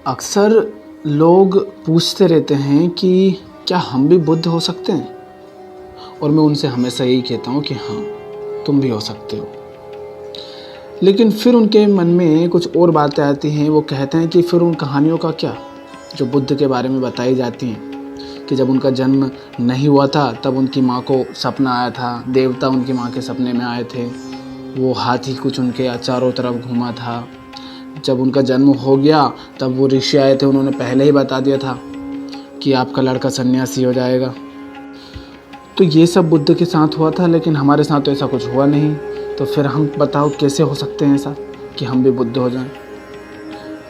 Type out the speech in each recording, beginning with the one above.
अक्सर लोग पूछते रहते हैं कि क्या हम भी बुद्ध हो सकते हैं? और मैं उनसे हमेशा यही कहता हूँ कि हाँ, तुम भी हो सकते हो। लेकिन फिर उनके मन में कुछ और बातें आती हैं। वो कहते हैं कि फिर उन कहानियों का क्या, जो बुद्ध के बारे में बताई जाती हैं कि जब उनका जन्म नहीं हुआ था तब उनकी माँ को सपना आया था, देवता उनकी माँ के सपने में आए थे, वो हाथी कुछ उनके चारों तरफ घूमा था। जब उनका जन्म हो गया तब वो ऋषि आए थे, उन्होंने पहले ही बता दिया था कि आपका लड़का सन्यासी हो जाएगा। तो ये सब बुद्ध के साथ हुआ था, लेकिन हमारे साथ तो ऐसा कुछ हुआ नहीं। तो फिर हम बताओ कैसे हो सकते हैं ऐसा कि हम भी बुद्ध हो जाएं?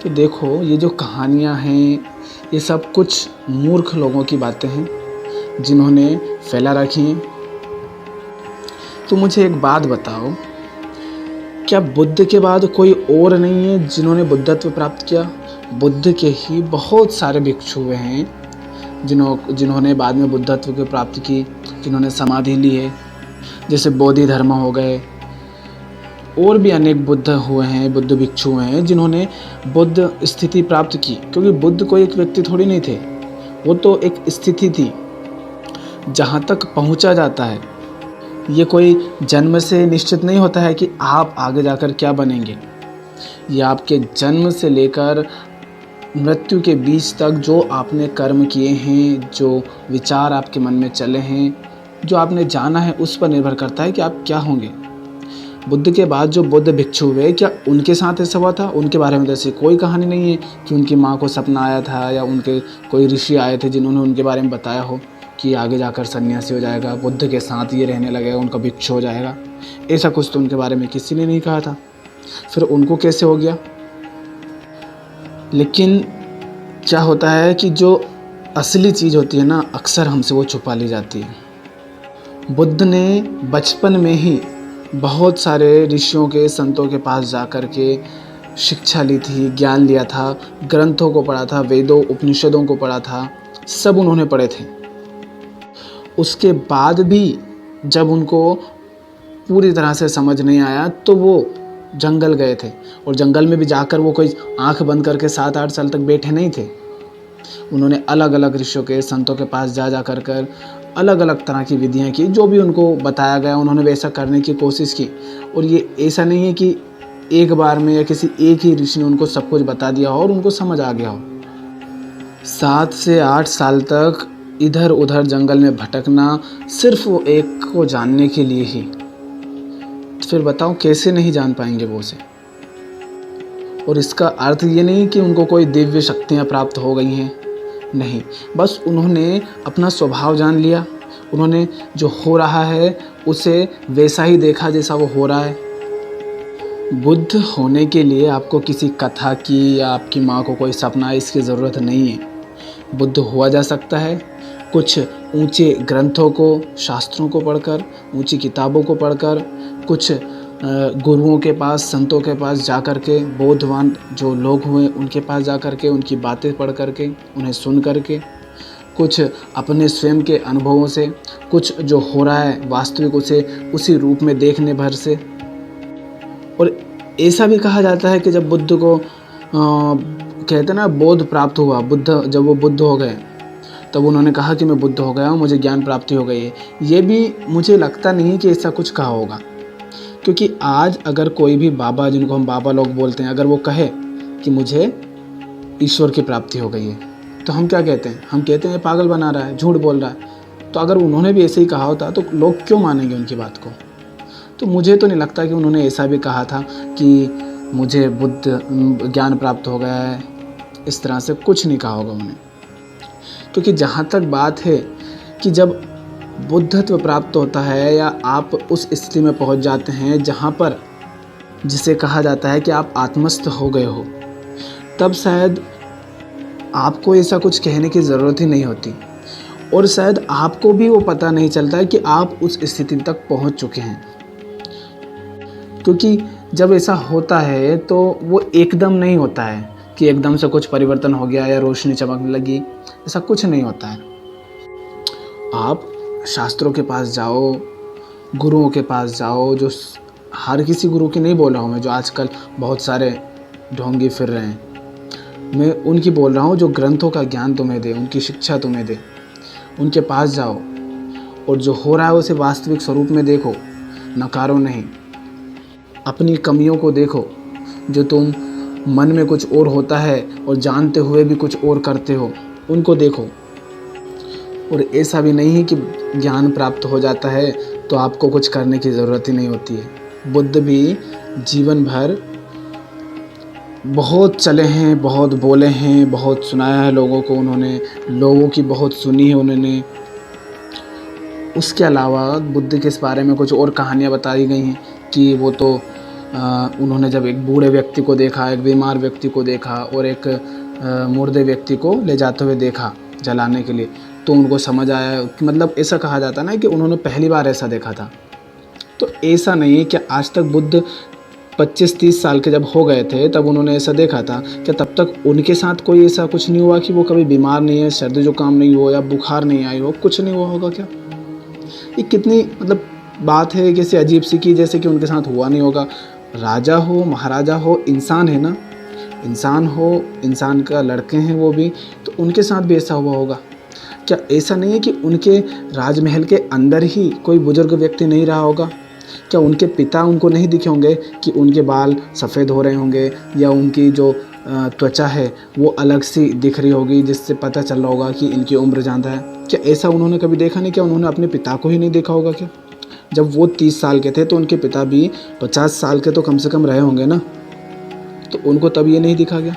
तो देखो, ये जो कहानियाँ हैं ये सब कुछ मूर्ख लोगों की बातें हैं जिन्होंने फैला रखी हैं। तो मुझे एक बात बताओ, क्या बुद्ध के बाद कोई और नहीं है जिन्होंने बुद्धत्व प्राप्त किया? बुद्ध के ही बहुत सारे भिक्षु हुए हैं जिन्होंने बाद में बुद्धत्व की प्राप्ति की, जिन्होंने समाधि ली है, जैसे बोधि धर्म हो गए। और भी अनेक बुद्ध हुए हैं, बुद्ध भिक्षु हुए हैं जिन्होंने बुद्ध स्थिति प्राप्त की। क्योंकि बुद्ध कोई एक व्यक्ति थोड़ी नहीं थे, वो तो एक स्थिति थी जहाँ तक पहुँचा जाता है। ये कोई जन्म से निश्चित नहीं होता है कि आप आगे जाकर क्या बनेंगे। ये आपके जन्म से लेकर मृत्यु के बीच तक जो आपने कर्म किए हैं, जो विचार आपके मन में चले हैं, जो आपने जाना है, उस पर निर्भर करता है कि आप क्या होंगे। बुद्ध के बाद जो बुद्ध भिक्षु हुए, क्या उनके साथ ऐसा हुआ था? उनके बारे में तो ऐसी कोई कहानी नहीं है कि उनकी माँ को सपना आया था या उनके कोई ऋषि आए थे जिन्होंने उनके बारे में बताया हो कि आगे जाकर सन्यासी हो जाएगा, बुद्ध के साथ ये रहने लगेगा, उनका भिक्षु हो जाएगा। ऐसा कुछ तो उनके बारे में किसी ने नहीं कहा था। फिर उनको कैसे हो गया? लेकिन क्या होता है कि जो असली चीज़ होती है ना, अक्सर हमसे वो छुपा ली जाती है। बुद्ध ने बचपन में ही बहुत सारे ऋषियों के, संतों के पास जाकर के शिक्षा ली थी, ज्ञान लिया था, ग्रंथों को पढ़ा था, वेदों उपनिषदों को पढ़ा था, सब उन्होंने पढ़े थे। उसके बाद भी जब उनको पूरी तरह से समझ नहीं आया तो वो जंगल गए थे। और जंगल में भी जाकर वो कोई आंख बंद करके 7-8 साल तक बैठे नहीं थे। उन्होंने अलग अलग ऋषियों के, संतों के पास जा कर अलग अलग तरह की विधियां की, जो भी उनको बताया गया उन्होंने वैसा करने की कोशिश की। और ये ऐसा नहीं है कि एक बार में या किसी एक ही ऋषि ने उनको सब कुछ बता दिया हो और उनको समझ आ गया हो। 7 से 8 साल तक इधर उधर जंगल में भटकना, सिर्फ वो एक को जानने के लिए ही। फिर बताओ कैसे नहीं जान पाएंगे वो उसे? और इसका अर्थ ये नहीं कि उनको कोई दिव्य शक्तियाँ प्राप्त हो गई हैं, नहीं। बस उन्होंने अपना स्वभाव जान लिया, उन्होंने जो हो रहा है उसे वैसा ही देखा जैसा वो हो रहा है। बुद्ध होने के लिए आपको किसी कथा की या आपकी माँ को कोई सपना, इसकी ज़रूरत नहीं है। बुद्ध हुआ जा सकता है कुछ ऊंचे ग्रंथों को, शास्त्रों को पढ़कर, ऊंची किताबों को पढ़कर, कुछ गुरुओं के पास, संतों के पास जाकर के, बोधवान जो लोग हुए उनके पास जाकर के, उनकी बातें पढ़ करके, उन्हें सुन करके, कुछ अपने स्वयं के अनुभवों से, कुछ जो हो रहा है वास्तविक उसे उसी रूप में देखने भर से। और ऐसा भी कहा जाता है कि जब बुद्ध को कहते हैं ना, बोध प्राप्त हुआ, बुद्ध जब वो बुद्ध हो गए तब उन्होंने कहा कि मैं बुद्ध हो गया हूँ, मुझे ज्ञान प्राप्ति हो गई है। ये भी मुझे लगता नहीं कि ऐसा कुछ कहा होगा। क्योंकि आज अगर कोई भी बाबा, जिनको हम बाबा लोग बोलते हैं, अगर वो कहे कि मुझे ईश्वर की प्राप्ति हो गई है, तो हम क्या कहते हैं? हम कहते हैं पागल बना रहा है, झूठ बोल रहा है। तो अगर उन्होंने भी ऐसे ही कहा होता तो लोग क्यों मानेंगे उनकी बात को? तो मुझे तो नहीं लगता कि उन्होंने ऐसा भी कहा था कि मुझे बुद्ध ज्ञान प्राप्त हो गया है। इस तरह से कुछ नहीं कहा होगा उन्होंने। क्योंकि जहाँ तक बात है कि जब बुद्धत्व प्राप्त होता है या आप उस स्थिति में पहुँच जाते हैं जहाँ पर, जिसे कहा जाता है कि आप आत्मस्थ हो गए हो, तब शायद आपको ऐसा कुछ कहने की ज़रूरत ही नहीं होती। और शायद आपको भी वो पता नहीं चलता है कि आप उस स्थिति तक पहुँच चुके हैं। क्योंकि जब ऐसा होता है तो वो एकदम नहीं होता है कि एकदम से कुछ परिवर्तन हो गया या रोशनी चमकने लगी, ऐसा कुछ नहीं होता है। आप शास्त्रों के पास जाओ, गुरुओं के पास जाओ, जो हर किसी गुरु की नहीं बोल रहा हूँ मैं, जो आजकल बहुत सारे ढोंगी फिर रहे हैं, मैं उनकी बोल रहा हूँ जो ग्रंथों का ज्ञान तुम्हें दे, उनकी शिक्षा तुम्हें दे। उनके पास जाओ और जो हो रहा है उसे वास्तविक स्वरूप में देखो, नकारो नहीं। अपनी कमियों को देखो, जो तुम मन में कुछ और होता है और जानते हुए भी कुछ और करते हो, उनको देखो। और ऐसा भी नहीं है कि ज्ञान प्राप्त हो जाता है तो आपको कुछ करने की ज़रूरत ही नहीं होती है। बुद्ध भी जीवन भर बहुत चले हैं, बहुत बोले हैं, बहुत सुनाया है लोगों को उन्होंने, लोगों की बहुत सुनी है उन्होंने। उसके अलावा बुद्ध के इस बारे में कुछ और कहानियाँ बताई गई हैं कि वो तो उन्होंने जब एक बूढ़े व्यक्ति को देखा, एक बीमार व्यक्ति को देखा और एक मुर्दे व्यक्ति को ले जाते हुए देखा जलाने के लिए, तो उनको समझ आया कि मतलब ऐसा कहा जाता है ना कि उन्होंने पहली बार ऐसा देखा था। तो ऐसा नहीं है कि आज तक बुद्ध 25-30 साल के जब हो गए थे तब उन्होंने ऐसा देखा था, क्या तब तक उनके साथ कोई ऐसा कुछ नहीं हुआ कि वो कभी बीमार नहीं है, सर्दी जुकाम नहीं हो या बुखार नहीं आई हो, कुछ नहीं हुआ होगा क्या? ये कितनी मतलब बात है कैसे अजीब सी की जैसे कि उनके साथ हुआ नहीं होगा। राजा हो, महाराजा हो, इंसान है ना, इंसान हो, इंसान का लड़के हैं वो भी, तो उनके साथ भी ऐसा हुआ होगा क्या? ऐसा नहीं है कि उनके राजमहल के अंदर ही कोई बुजुर्ग व्यक्ति नहीं रहा होगा? क्या उनके पिता उनको नहीं दिखे होंगे कि उनके बाल सफ़ेद हो रहे होंगे या उनकी जो त्वचा है वो अलग सी दिख रही होगी जिससे पता चल रहा होगा कि इनकी उम्र ज़्यादा है? क्या ऐसा उन्होंने कभी देखा नहीं? क्या उन्होंने अपने पिता को ही नहीं देखा होगा क्या? जब वो 30 साल के थे तो उनके पिता भी 50 साल के तो कम से कम रहे होंगे ना, तो उनको तब ये नहीं दिखा गया?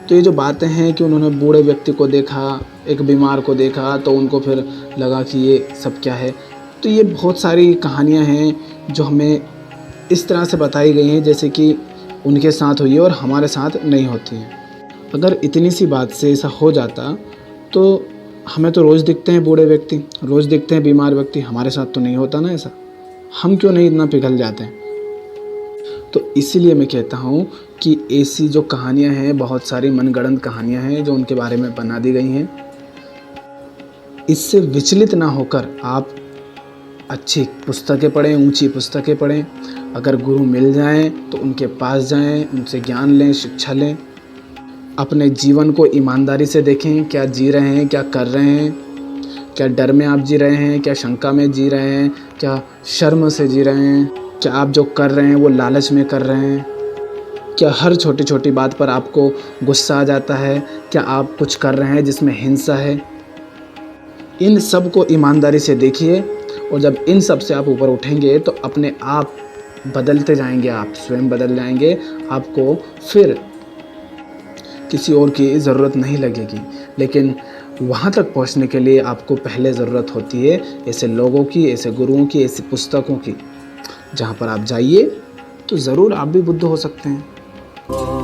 तो ये जो बातें हैं कि उन्होंने बूढ़े व्यक्ति को देखा, एक बीमार को देखा, तो उनको फिर लगा कि ये सब क्या है, तो ये बहुत सारी कहानियाँ हैं जो हमें इस तरह से बताई गई हैं जैसे कि उनके साथ हुई है और हमारे साथ नहीं होती हैं। अगर इतनी सी बात से ऐसा हो जाता तो हमें तो रोज़ दिखते हैं बूढ़े व्यक्ति, रोज़ दिखते हैं बीमार व्यक्ति, हमारे साथ तो नहीं होता ना ऐसा। हम क्यों नहीं इतना पिघल जाते हैं? तो इसीलिए मैं कहता हूँ कि ऐसी जो कहानियाँ हैं, बहुत सारी मनगढ़ंत कहानियाँ हैं जो उनके बारे में बना दी गई हैं, इससे विचलित ना होकर आप अच्छी पुस्तकें पढ़ें, ऊंची पुस्तकें पढ़ें। अगर गुरु मिल जाएं तो उनके पास जाएं, उनसे ज्ञान लें, शिक्षा लें। अपने जीवन को ईमानदारी से देखें, क्या जी रहे हैं, क्या कर रहे हैं, क्या डर में आप जी रहे हैं, क्या शंका में जी रहे हैं, क्या शर्म से जी रहे हैं, क्या आप जो कर रहे हैं वो लालच में कर रहे हैं, क्या हर छोटी छोटी बात पर आपको गुस्सा आ जाता है, क्या आप कुछ कर रहे हैं जिसमें हिंसा है। इन सब को ईमानदारी से देखिए और जब इन सब से आप ऊपर उठेंगे तो अपने आप बदलते जाएंगे, आप स्वयं बदल जाएंगे, आपको फिर किसी और की ज़रूरत नहीं लगेगी। लेकिन वहाँ तक पहुँचने के लिए आपको पहले ज़रूरत होती है ऐसे लोगों की, ऐसे गुरुओं की, ऐसी पुस्तकों की, जहाँ पर आप जाइए तो ज़रूर आप भी बुद्ध हो सकते हैं।